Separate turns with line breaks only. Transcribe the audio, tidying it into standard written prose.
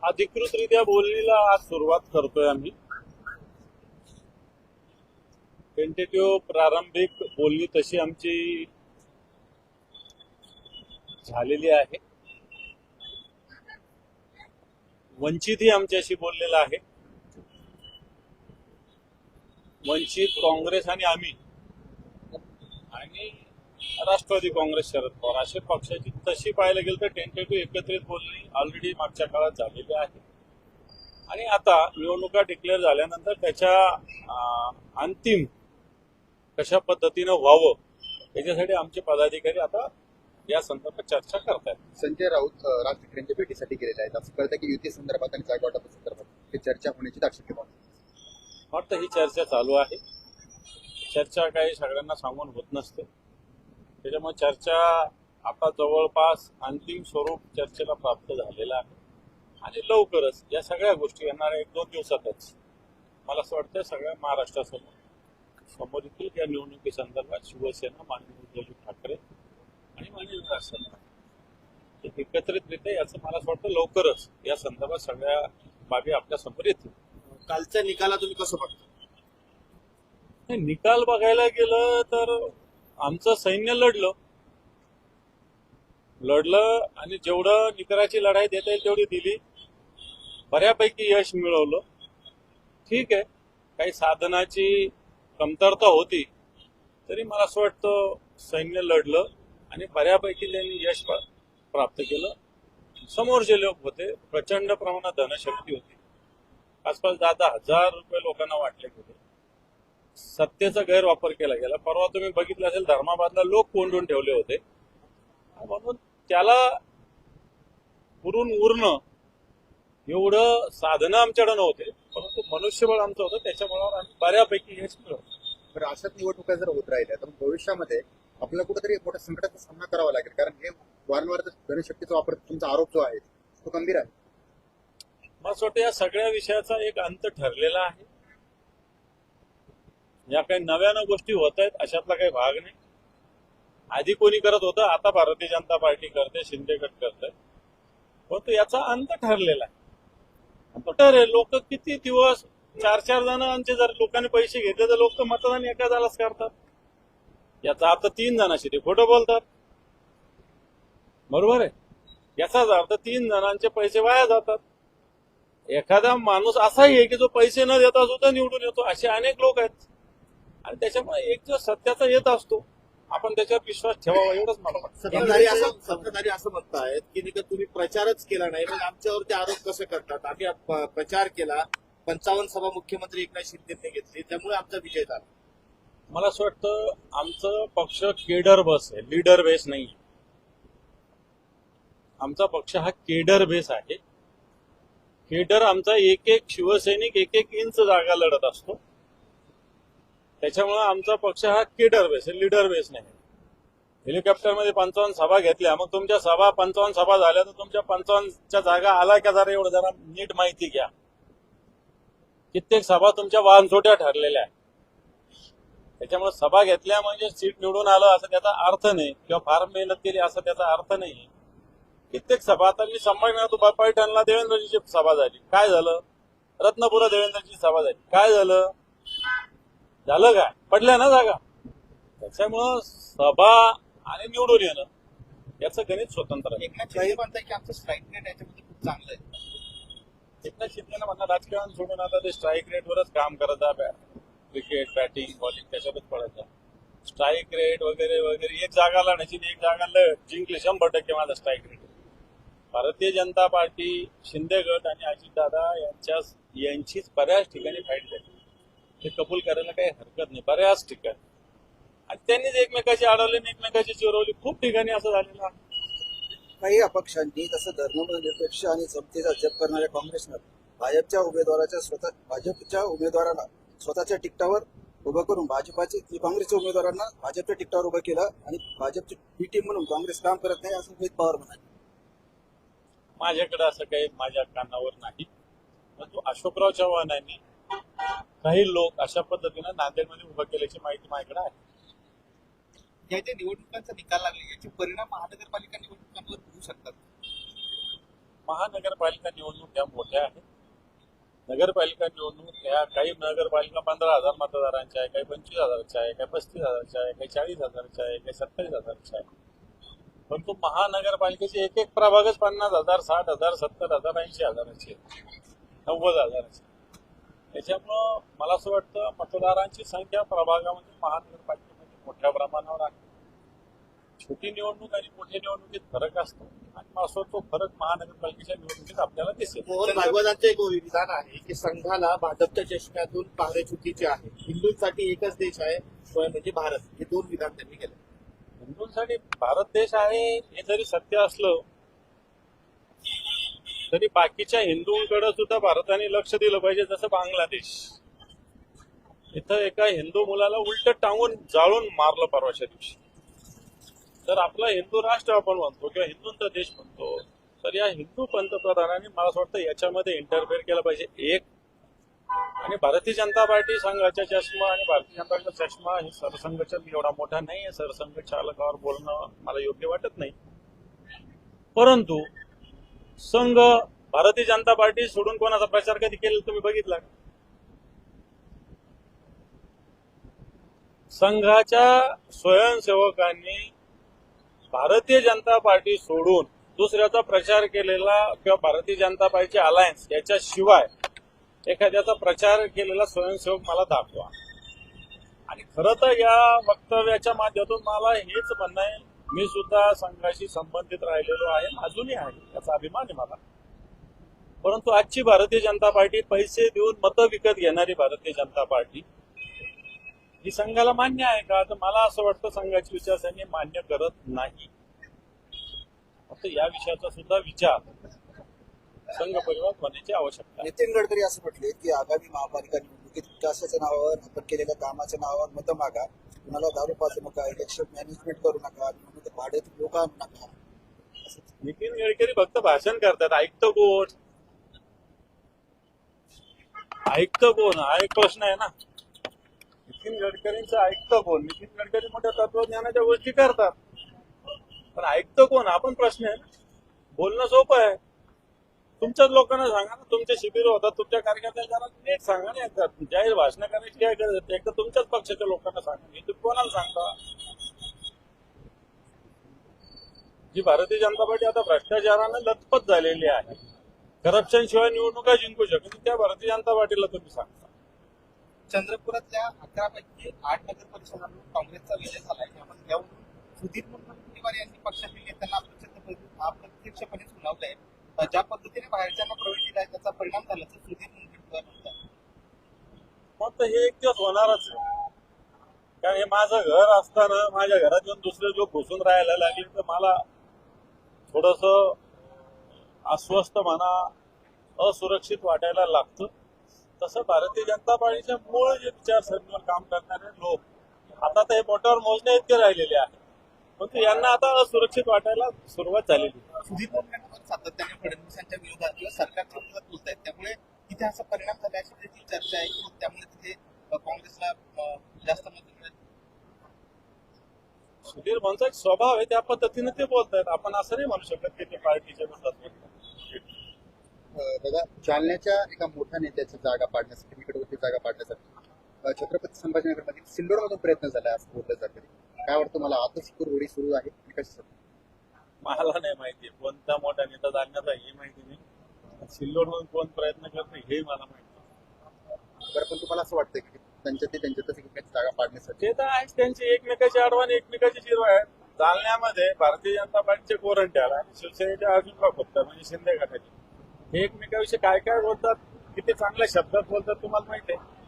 अधिकृतरित्या बोलणीला आज सुरुवात करतोय आम्ही. टेंटेटिव्ह प्रारंभिक बोलणी तशी आमची झालेली आहे. वंचितही आमच्याशी बोललेला आहे. वंचित, काँग्रेस आणि आम्ही आणि राष्ट्रवादी काँग्रेस, शरद पवार अशा पक्षाची तशी पाहायला गेलं तर टेंटेटिव्ह एकत्रित बोलणी ऑलरेडी मागच्या काळात झालेली आहे. आणि आता निवडणुका डिक्लेअर झाल्यानंतर त्याच्या अंतिम कशा पद्धतीनं व्हावं याच्यासाठी आमचे पदाधिकारी आता या संदर्भात चर्चा करतात.
संजय राऊत राज ठाकरेंच्या भेटीसाठी गेलेले आहेत. असं कळतं की युती संदर्भात आणि जागा वाटपासंदर्भात ही चर्चा होण्याची दाक्षिण्य
वाटतं ही चर्चा चालू आहे. चर्चा काही सगळ्यांना सांगून होत नसते. त्याच्यामुळे चर्चा आता जवळपास अंतिम स्वरूप चर्चेला प्राप्त झालेलं आहे आणि लवकरच या सगळ्या गोष्टी येणाऱ्या 1-2 दिवसातच मला असं वाटतं सगळ्या महाराष्ट्रासमोर येतील. या निवडणुकीसंदर्भात शिवसेना, माननीय उद्धव ठाकरे आणि माननीय विकास एकत्रितरित्या याचं मला असं वाटतं लवकरच या संदर्भात सगळ्या बाबी आपल्या समोर येतील.
कालच्या निकाला तुम्ही कसं बघता?
निकाल बघायला गेलं तर आमचं सैन्य लढलं आणि जेवढं निकराची लढाई देता येईल तेवढी दिली. बऱ्यापैकी यश मिळवलं. ठीक आहे, काही साधनाची कमतरता होती तरी मला असं वाटतं सैन्य लढलं आणि बऱ्यापैकी त्यांनी यश प्राप्त केलं. समोर जे लोक होते प्रचंड प्रमाणात धनशक्ती होती. आसपास 10,000 रुपये लोकांना वाटले गेले. सत्तेचा गैरवापर केला गेला. परवा तुम्ही बघितलं असेल धर्माबादला लोक कोंडून ठेवले होते. म्हणून त्याला पुरून उरणं एवढं साधनं आमच्याकडे नव्हते, परंतु मनुष्यबळ आमचं होतं. त्याच्यामुळे आम्ही बऱ्यापैकी यश मिळवलं.
तर अशाच निवडणुका जर होत राहिल्या तर भविष्यामध्ये आपल्याला कुठेतरी एक मोठ्या संकटाचा सामना करावा लागेल. कारण हे वारंवार धनशक्तीचा वापर तुमचा आरोप जो आहे तो गंभीर आहे.
मला असं वाटतं या सगळ्या विषयाचा एक अंत ठरलेला आहे. या काही नव्यानं गोष्टी होत आहेत अशातला काही भाग नाही. आधी कोणी करत होतं, आता भारतीय जनता पार्टी करते, शिंदे गट करते. परंतु याचा अंत ठरलेला आहे. तर लोक किती दिवस 4-4 जणांचे जर लोकांनी पैसे घेतले तर लोक मतदान एका जणालाच करतात. याचा अर्थ 3 जणांशी ते खोटं बोलतात. बरोबर आहे. याचाच अर्थ 3 जणांचे पैसे वाया जातात. एखादा माणूस असाही आहे की जो पैसे न देता सुद्धा निवडून येतो. असे अनेक लोक आहेत आणि त्याच्यामुळे एक जो सत्याचा येत असतो आपण त्याच्यावर विश्वास ठेवावा एवढंच मला वाटतं.
सत्ताधारी असं म्हणतायत की नाही का तुम्ही प्रचारच केला नाही, मग आमच्यावरती आरोप कसे करतात? आम्ही प्रचार केला, 55 सभा मुख्यमंत्री एकनाथ शिंदेने घेतली, त्यामुळे आमचा विजय झाला.
मला असं वाटतं आमचं पक्ष केडर बस आहे, लीडर बेस नाही. आमचा पक्ष हा केडर बेस आहे. केडर आमचा एक शिवसैनिक एक इंच जागा लढत असतो. त्याच्यामुळे आमचा पक्ष हा केडर बेस आहे, लीडर बेस नाही. हेलिकॉप्टरमध्ये 55 सभा घेतल्या, मग तुमच्या 55 सभा झाल्या तर तुमच्या 55च्या जागा आला का जरा एवढं जरा नीट माहिती घ्या. कित्येक सभा तुमच्या वाहनचोट्या ठरलेल्या आहेत. त्याच्यामुळे सभा घेतल्या म्हणजे सीट निवडून आलं असं त्याचा अर्थ नाही, किंवा फार मेहनत केली असं त्याचा अर्थ नाही. कित्येक सभा आता मी संभाजीनगर पैठणला देवेंद्रजीची सभा झाली, काय झालं? रत्नपुरा देवेंद्रची सभा झाली, काय झालं? काय पडल्या ना जागा. त्याच्यामुळं सभा आणि निवडून येणं याचं गणित स्वतंत्र आहे.
एकनाथ शिंदे म्हणतात की आमचं स्ट्राईक रेट याच्यामध्ये खूप चांगलं आहे.
एकनाथ शिंदेला म्हणा राजकारण सोडून आता ते स्ट्राईक रेटवरच काम करत आहे. क्रिकेट, बॅटिंग, बॉलिंग त्याच्यातच पडायचं. स्ट्राईक रेट वगैरे वगैरे एक जागा लढण्याची, एक जागा जिंकली 100% माझा strike rate. Bharatiya Janata party, Shinde गट आणि अजितदादा यांचीच बऱ्याच ठिकाणी फाईट झाली. हे कबूल करायला काही हरकत नाही. बऱ्याच ठिकाणी आणि त्यांनीच एकमेकाची अडवली आणि एकमेकाची चिरवली. खूप ठिकाणी असं झालेलं आहे.
काही अपक्षांनी तसं धर्मनिरपेक्ष आणि समतेचा जप करणाऱ्या काँग्रेसनं भाजपच्या उमेदवाराला स्वतःच्या तिकिटावर उभं करून काँग्रेसच्या उमेदवारांना भाजपच्या तिकिटावर उभं केलं आणि भाजपची बी टीम म्हणून काँग्रेस काम करत नाही असं रोहित पवार म्हणाले.
माझ्याकडे असं काही माझ्या कानावर नाही, परंतु अशोकराव चव्हाण यांनी काही लोक अशा पद्धतीनं नांदेडमध्ये उभं केल्याची माहिती माझ्याकडे आहे.
या ज्या निवडणुकांचा निकाल लागले याचे परिणाम महानगरपालिका निवडणुकांवर होऊ शकतात.
महानगरपालिका निवडणूक या मोठ्या आहेत. नगरपालिका निवडणूक ह्या काही नगरपालिका 15,000 मतदारांच्या आहे, काही 25,000च्या आहे, काही 35,000च्या आहे, काही 40,000च्या आहे, काही 27,000च्या आहे. परंतु महानगरपालिकेचे एक एक प्रभागच 50,000, 60,000, 70,000, 80,000चे 90,000चे. त्याच्यामुळं मला असं वाटतं मतदारांची संख्या प्रभागामध्ये महानगरपालिकेमध्ये मोठ्या प्रमाणावर आहे. छोटी निवडणूक आणि मोठ्या निवडणुकीत फरक असतो आणि मला असं वाटतं तो फरक महानगरपालिकेच्या निवडणुकीत आपल्याला दिसेल.
मोहन भागवतांचं एक विधान आहे की संघाला भाजपच्या चष्म्यातून पाहणे चुकीचे आहे. हिंदूंसाठी एकच देश आहे तो म्हणजे भारत. हे दोन विधान त्यांनी केले.
हिंदूंसाठी भारत देश आहे हे जरी सत्य असलं तरी बाकीच्या हिंदूंकडे सुद्धा भारताने लक्ष दिलं पाहिजे. जसं बांगलादेश, इथं एका हिंदू मुलाला उलट टांगून जाळून मारलं परवाच्या दिवशी. तर आपला हिंदू राष्ट्र आपण म्हणतो किंवा हिंदूंचा देश म्हणतो, तर या हिंदू पंतप्रधानांनी मला असं वाटतं याच्यामध्ये इंटरफेअर केलं पाहिजे. एक, आणि भारतीय जनता पार्टी संघाचा चष्मा आणि भारतीय जनता पार्टीचा चष्मा हे सरसंघचा एवढा मोठा नाही आहे. सरसंघ चालकावर बोलणं मला योग्य वाटत नाही. परंतु संघ भारतीय जनता पार्टी सोडून कोणाचा प्रचार कधी केला तुम्ही बघितला का? संघाच्या स्वयंसेवकांनी भारतीय जनता पार्टी सोडून दुसऱ्याचा प्रचार केलेला किंवा भारतीय जनता पार्टीचे अलायन्स याच्याशिवाय एखाद्याचा प्रचार केलेला स्वयंसेवक मला दाखवा. आणि खरं तर या वक्तव्याच्या माध्यमातून मला हेच म्हणणं आहे, मी सुद्धा संघाशी संबंधित राहिलेलो आहे, अजूनही आहे, याचा अभिमान आहे मला. परंतु आजची भारतीय जनता पार्टी, पैसे देऊन मतं विकत घेणारी भारतीय जनता पार्टी ही संघाला मान्य आहे का? तर मला असं वाटतं संघाची विचारसरणी मान्य करत नाही. फक्त या विषयाचा सुद्धा विचार संघ परिवार होण्याची आवश्यकता आहे.
नितीन गडकरी असं म्हटले की आगामी महापालिका निवडणुकीत विकासाच्या नावावर, आपण केलेल्या कामाच्या नावावर मतं मागा, कुणाला दारू पाजू नका, इलेक्शन मॅनेजमेंट करू नका, निवडणुकीत भाड्यात लोक आणू नका.
नितीन गडकरी फक्त भाषण करतात. ऐकतं कोण? ऐकतं कोण हा एक प्रश्न आहे ना. नितीन गडकरींचं ऐकतं कोण? नितीन गडकरी मोठ्या तत्वज्ञानाच्या गोष्टी करतात, पण ऐकतं कोण हा पण प्रश्न आहे. बोलणं सोपं आहे. तुमच्याच लोकांना सांगा ना, तुमचे शिबिर होतात, तुमच्या कार्यकर्त्यांना नीट सांगा ना. एकदा जाहीर भाषण करायची काय गरज आहे? एकदा तुमच्याच पक्षाच्या लोकांना सांगा. हे तुम्ही कोणाला सांगता? जी भारतीय जनता पार्टी आता भ्रष्टाचारानं लथपथ झालेली आहे, करप्शन शिवाय निवडणुका जिंकू शकत, त्या भारतीय जनता पार्टीला तुम्ही सांगता.
चंद्रपुरातल्या 11 पैकी 8 नगर परिषदांवर काँग्रेसचा विजय झालाय. त्यामध्ये त्यावरून सुधीर मुनगंटीवार यांनी पक्षातील नेत्यांना अप्रत्यक्षपणे सुनावलंय. ज्या पद्धतीने बाहेरच्यांना प्रवेश दिलाय त्याचा परिणाम झाल्याचं सुधीर मुनगंटीवार म्हणतात.
मग तर हे एक दिवस होणारच आहे. कारण हे माझं घर असताना माझ्या घरात येऊन दुसरे लोक घुसून राहायला लागले तर मला थोडस अस्वस्थ म्हणा, असुरक्षित वाटायला लागतं. तसं भारतीय जनता पार्टीच्या मूळ जे विचारसरणीवर काम करणारे लोक आता तर हे बोटावर मोजण्या इतके राहिलेले आहेत, परंतु यांना आता असुरक्षित वाटायला सुरुवात झालेली.
सुधीर मुनगंटीवार सातत्याने फडणवीसांच्या विरोधात किंवा सरकारच्या विरोधात बोलत आहेत. त्यामुळे तिथे असा परिणाम झाला अशी त्याची चर्चा आहे की त्यामुळे तिथे काँग्रेसला जास्त मत मिळेल.
सुधीर भाऊंचा एक स्वभाव आहे, त्या पद्धतीने ते बोलतायत. आपण असं नाही म्हणू शकत की ते पार्टीच्या विरोधात बोलतात.
दादा, जालन्याच्या एका मोठ्या नेत्याची जागा पाडण्यासाठी, निकटवर्ती जागा पाडण्यासाठी छत्रपती संभाजीनगरमध्ये सिल्लोडमधून प्रयत्न झाला असं बोललं जातं. काय वाटतं मला? आता होडी सुरू आहे कशासाठी?
मला नाही माहिती कोणता मोठा नेता जालन्याचा, हे माहिती नाही. सिल्लोडमधून कोण प्रयत्न करतो हे मला माहिती.
बरं, पण तुम्हाला असं वाटतं की त्यांच्यातच एकमेकांची जागा पाडण्यासाठी?
ते तर आहेच, त्यांची एकमेकाची आडवाणी एकमेकाची जिरवा आहे. जालन्यामध्ये भारतीय जनता पार्टीचे कोरंट्याला आणि शिवसेनेचे अर्जुन खोतकर म्हणजे शिंदे गटाचे हे एकमेकाविषयी काय काय बोलतात, किती चांगल्या शब्दात बोलतात तुम्हाला माहिती आहे.